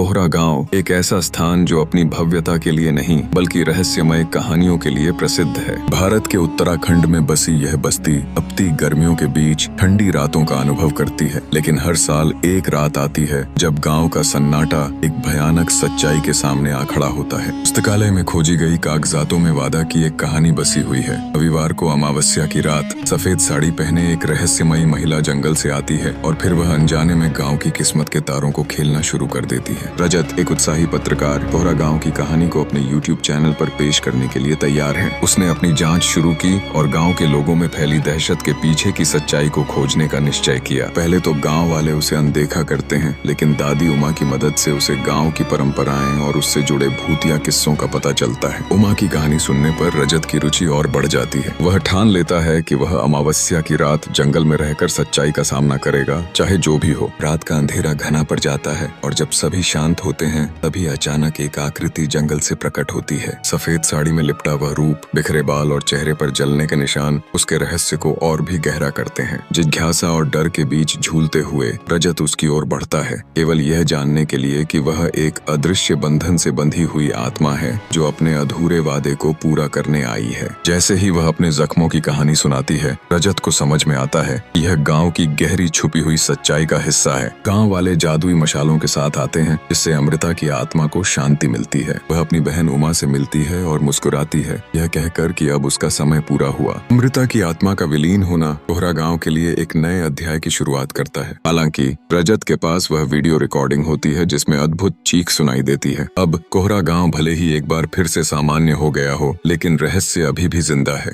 कोहरा गांव एक ऐसा स्थान जो अपनी भव्यता के लिए नहीं बल्कि रहस्यमय कहानियों के लिए प्रसिद्ध है। भारत के उत्तराखंड में बसी यह बस्ती तपती गर्मियों के बीच ठंडी रातों का अनुभव करती है, लेकिन हर साल एक रात आती है जब गांव का सन्नाटा एक भयानक सच्चाई के सामने आ खड़ा होता है। पुस्तकालय में खोजी गई कागजातों में वादा की एक कहानी बसी हुई है। रविवार को अमावस्या की रात सफेद साड़ी पहने एक रहस्यमयी महिला जंगल से आती है और फिर वह अनजाने में गाँव की किस्मत के तारों को खेलना शुरू कर देती है। रजत, एक उत्साही पत्रकार, कोहरा गांव की कहानी को अपने YouTube चैनल पर पेश करने के लिए तैयार है। उसने अपनी जांच शुरू की और गांव के लोगों में फैली दहशत के पीछे की सच्चाई को खोजने का निश्चय किया। पहले तो गांव वाले उसे अनदेखा करते हैं, लेकिन दादी उमा की मदद से उसे गांव की परंपराएं और उससे जुड़े भूतिया किस्सों का पता चलता है। उमा की कहानी सुनने पर रजत की रुचि और बढ़ जाती है। वह ठान लेता है कि वह अमावस्या की रात जंगल में रहकर सच्चाई का सामना करेगा, चाहे जो भी हो। रात का अंधेरा घना पड़ जाता है और जब सभी शांत होते हैं तभी अचानक एक आकृति जंगल से प्रकट होती है। सफेद साड़ी में लिपटा वह रूप, बिखरे बाल और चेहरे पर जलने के निशान उसके रहस्य को और भी गहरा करते हैं। जिज्ञासा और डर के बीच झूलते हुए रजत उसकी ओर बढ़ता है, केवल यह जानने के लिए कि वह एक अदृश्य बंधन से बंधी हुई आत्मा है जो अपने अधूरे वादे को पूरा करने आई है। जैसे ही वह अपने जख्मों की कहानी सुनाती है, रजत को समझ में आता है यह गाँव की गहरी छुपी हुई सच्चाई का हिस्सा है। गाँव वाले जादुई मशालों के साथ आते हैं जिससे अमृता की आत्मा को शांति मिलती है। वह अपनी बहन उमा से मिलती है और मुस्कुराती है, यह कहकर कि अब उसका समय पूरा हुआ। अमृता की आत्मा का विलीन होना कोहरा गांव के लिए एक नए अध्याय की शुरुआत करता है। हालांकि रजत के पास वह वीडियो रिकॉर्डिंग होती है जिसमें अद्भुत चीख सुनाई देती है। अब कोहरा गांव भले ही एक बार फिर से सामान्य हो गया हो, लेकिन रहस्य अभी भी जिंदा है।